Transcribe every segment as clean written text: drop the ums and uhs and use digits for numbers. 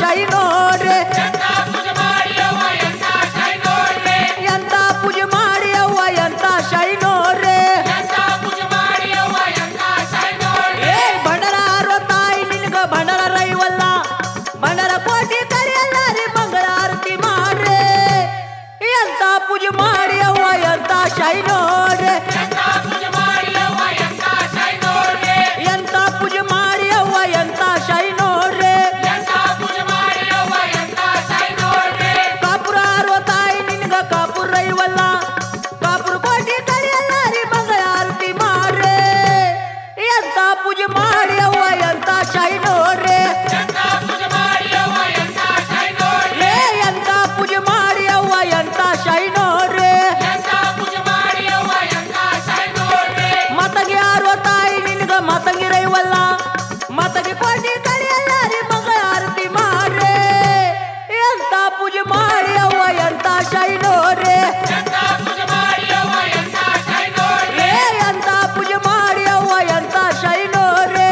ಶಾಯಿ ನೋಡ್ರೆ ಎಂತ ಪೂಜೆ ಮಾಡಿ ಅವ್ವ ಎಂತ ಶಾಯಿ ನೋಡ್ರೆ ಏ ಬಂಡಾರ ತಾಯಿ ನಿನಗ ಬಂಡಾರ ರೈವಲ್ಲ ಬಂಡಾರ ಕೋಟಿ ಕರಿಯಲ್ಲ ರೀ ಮಂಗಳ ಆರತಿ ಮಾಡ್ರೆ ಎಂತ ಪೂಜೆ ಮಾಡಿ ಅವ್ವ ಎಂತ ಶಾಯಿ ನೋಡ್ರೆ ಎಂತ ಪೂಜೆ ಮಾಡಿ ಅವ್ವ ಎಂತ ಶಾಯಿ ನೋಡ್ರೆ ಕಾಪುರ ತಾಯಿ ನಿನಗ ಕಾಪುರ ರೈವಲ್ಲ ಕಾಪುರ ಕೋಟಿ ಕರಿಯಲ್ಲ ರೀ ಮಂಗಳ ಆರತಿ ಮಾಡ್ರೆ ಎಂತ ಪೂಜೆ ಮಾಡಿ ಅವ್ವ ಎಂತ ಶಾಯಿ ನೋಡ್ರೆ ಎಂತ ಪೂಜೆ ಮಾಡಿ ಅವ್ವ ಎಂತ ಶಾಯಿ ನೋಡ್ರೆ ಮತಗೆ ಯಾರೋ ತಾಯಿ ನಿನಗ ಮತಗೆ ರೈವಲ್ಲ ಮತಗೆ ಕೋಟಿ ಕರಿಯಲ್ಲ ರೀ ಮಂಗಳ ಆರತಿ ಮಾಡ್ರೆ ಎಂತ ಪೂಜೆ ಮಾಡಿ ಅವ್ವ ಎಂತ ಶಾಯಿ ನೋಡ್ರೆ ಎಂತ ಪೂಜೆ ಮಾಡಿ ಅವ್ವ ಎಂತ ಶಾಯಿ ನೋಡ್ರೆ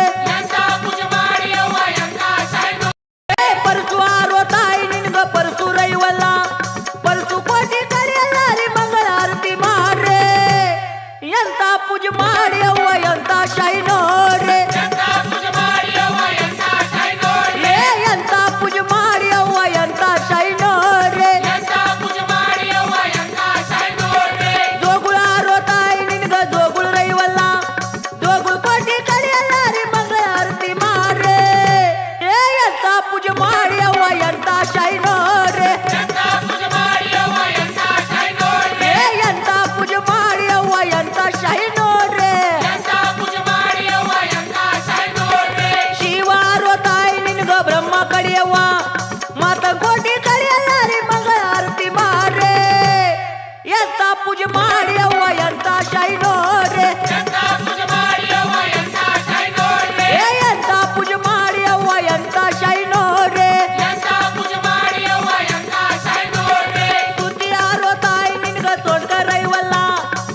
ಪರಸುವಾರೋ ತಾಯಿ ನಿನಗ ಪರಸು ರೈವಲ್ಲ ಪರಸು ಕೋಟಿ ಕರಿಯಲ್ಲ ರೀ ಮಂಗಳ ಆರತಿ ಮಾಡ್ರೆ ಎಂತ ಪೂಜೆ ಮಾಡಿ ಅವ್ವ ಎಂತ ಶಾಯಿ ನೋಡ್ರೆ ಎಂತ ಪೂಜೆ ಮಾಡಿ ಅವ್ವ ಎಂತ ಶಾಯಿ ನೋಡ್ರೆ ಜೋಗುಳಾರೋ ತಾಯಿ ನಿನಗ ಜೋಗುಳ ರೈವಲ್ಲ ಜೋಗುಳ ಕೋಟಿ ಕರಿಯಲ್ಲ ರೀ ಮಂಗಳ ಆರತಿ ಮಾಡ್ರೆ ಎಂತ ಪೂಜೆ ಮಾಡಿ ಅವ್ವ ಎಂತ ಶಾಯಿ ನೋಡ್ರೆ ಎಂತ ಪೂಜೆ ಮಾಡಿ ಅವ್ವ ಎಂತ ಶಾಯಿ ನೋಡ್ರೆ ಶಿವಾರೋ ತಾಯಿ ನಿನಗ ಬ್ರಹ್ಮ ಕಡಿಯವ್ವ ಮತ ಕೋಟಿ ಕರಿಯಲ್ಲ ರೀ ಮಂಗಳ ಆರತಿ ಮಾಡ್ರೆ ಎಂತ ಪೂಜೆ ಮಾಡಿ ಅವ್ವ ಎಂತ ಶಾಯಿ ನೋಡ್ರೆ ಎಂತ ಪೂಜೆ ಮಾಡಿ ಅವ್ವ ಎಂತ ಶಾಯಿ ನೋಡ್ರೆ ಸ್ತುತಿಯಾರೋ ತಾಯಿ ನಿನಗ ತೊಡ್ಕ ರೈವಲ್ಲ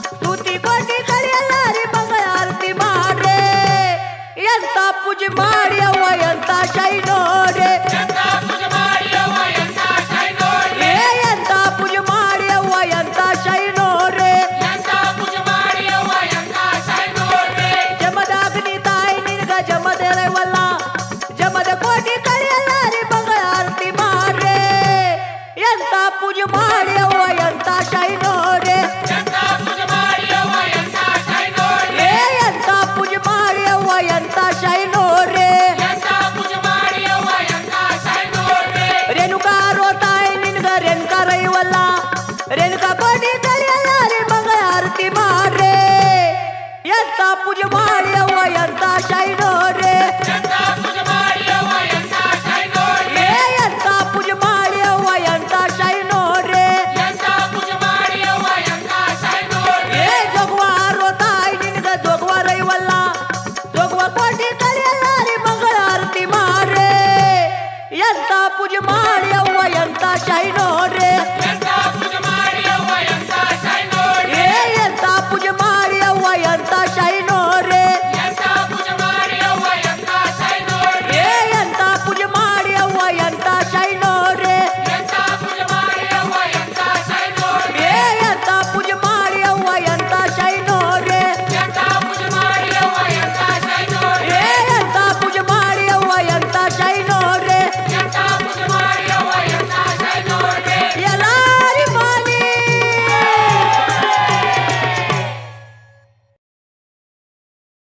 ಸ್ತುತಿ ಕೋಟಿ ಕರಿಯಲ್ಲ ರೀ ಮಂಗಳ ಆರತಿ ಮಾಡ್ರೆ ಎಂತ ಪೂಜೆ ಮಾಡಿ ಅವ್ವ ಎಂತ ಶಾಯಿ ನೋಡ್ರೆ ಎಂತ ಪೂಜೆ ಮಾಡಿ ಅವ್ವ ಎಂತ ಶಾಯಿ ನೋಡ್ರೆ ಜಮದಾಗ್ನಿ ತಾಯಿ ನಿನಗ ಜಮದ ರೈವಲ್ಲ ಜಮದ ಕೋಟಿ ಕರಿಯಲ್ಲ ರೀ ಮಂಗಳ ಆರತಿ ಮಾಡ್ರೆ ಎಂತ ಪೂಜೆ ಮಾಡಿ ಅವ್ವ ಎಂತ ಶಾಯಿ ನೋಡ್ರೆ ಎಂತ ಪೂಜೆ ಮಾಡಿ ಅವ್ವ ಎಂತ ಶಾಯಿ ನೋಡ್ರೆ ರೇಣುಕಾರೋ ತಾಯಿ ನಿನಗ ರೇಣುಕಾ ರೈವಲ್ಲ ರೇಣುಕಾ ಕೋಟಿ ಕರಿಯಲ್ಲ ರೀ ಮಂಗಳ ಆರತಿ ಮಾಡ್ರೆ ಎಂತ ಪೂಜೆ ಮಾಡಿ ಅವ್ವ ಎಂತ ಶಾಯಿ ನೋಡ್ರೆ ಎಂತ ಪೂಜೆ ಮಾಡಿ ಅವ್ವ ಎಂತ ಶಾಯಿ ನೋಡ್ರೆ ಜೋಗುವಾರೋ ತಾಯಿ ನಿನಗ ಜೋಗುವ ರೈವಲ್ಲ ಜೋಗುವ ಕೋಟಿ ಕರಿಯಲ್ಲ ರೀ ಮಂಗಳ ಆರತಿ ಮಾಡ್ರೆ ಎಂತ ಪೂಜೆ ಮಾಡಿ ಅವ್ವ ಎಂತ ಶಾಯಿ ನೋಡ್ರೆ